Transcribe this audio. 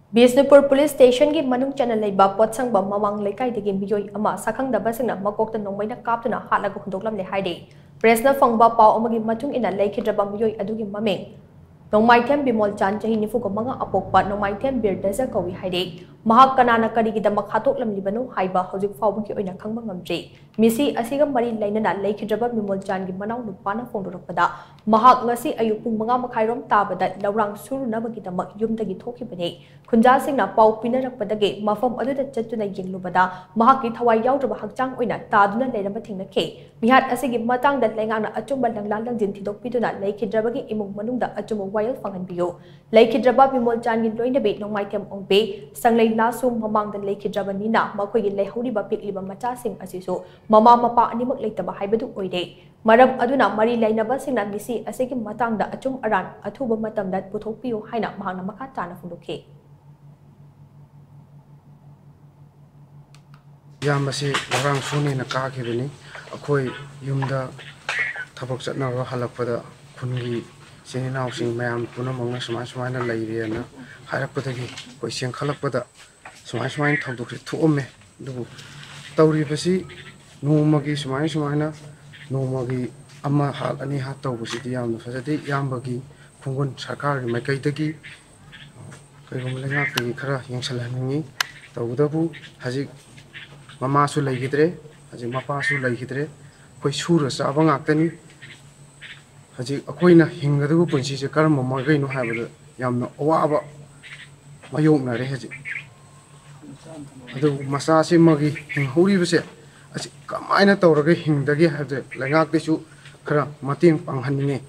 Bisnupur Police Station ki manung chana leiba potsang ba mamang lekai degi miyoi ama sakhang daba singna makokta nongmaina kaptuna halaga hundoklam le haide presna fangba paw amagi matung ina leikhidraba miyoi adugi mameng Nongmaithem Bimol Chan chahi nifu ko mga apokpa Nongmaithem Bir Deza kawi haide mahak kanana karigidamak hatoklam libanu haiba hojik fawbaki oina khangba ngamdre misi asiga mari lainana leikhidraba Bimol Chan gi manaw nupana fongdorakpada mahak ngasi ayuk pung mga makhairom tabada lawrang surunabagidamak yumdagi thokibane khunja singna paw pinarakpadagi mafam aduda chattuna yenglubada mahakki thawai yawdraba hakchang oina taduna leiramba thingnakhe mihat asigi matangda lengana achumba langla langjin thidokpiduna leikhidrabagi imung manungda achum Wayal Fanganbio, Laikidraba Bimol Chan in Loinabit, no Maitem Ongbe, Sanglay Lasum among the Laikidraba Nina, Makoy Lehuri Bapik Liba Matasing Asiso, Mama Mapa Animak Lataba Hibadu Oide, Madam Aduna Mari Lainaba Sinan Misi, Asegim Matanga, Achum Aran, Atuba Matam that Putopio Haina Mahana Makatana Funduke. Yamasi, Orang Suni Nakaki, Akoi Yumda Tabok Nava Halapada Kungi. Sini now sing mayam puna mong smash mine a lady and Harapatagi, question Kalapata, smash mine to ome, do Tauri Pasi, no magi smash mine, no magi Amma had any hat over city on the facility, Yambagi, Pungun, Sakari, Makaitaki, Kayumlanga, Kara, Yang Salami, Taudabu, Hazik Mama Sula Hidre, Hazik Mapa Sula Hidre, Quisura Savang Actani. Haji akoina hingadu punsi se karam magai no habada yamna awaba mayokna re haji adu masa se magi hinghuri bese asi kamaina tawraga hingdagi habde langak tesu khara mating panghanninge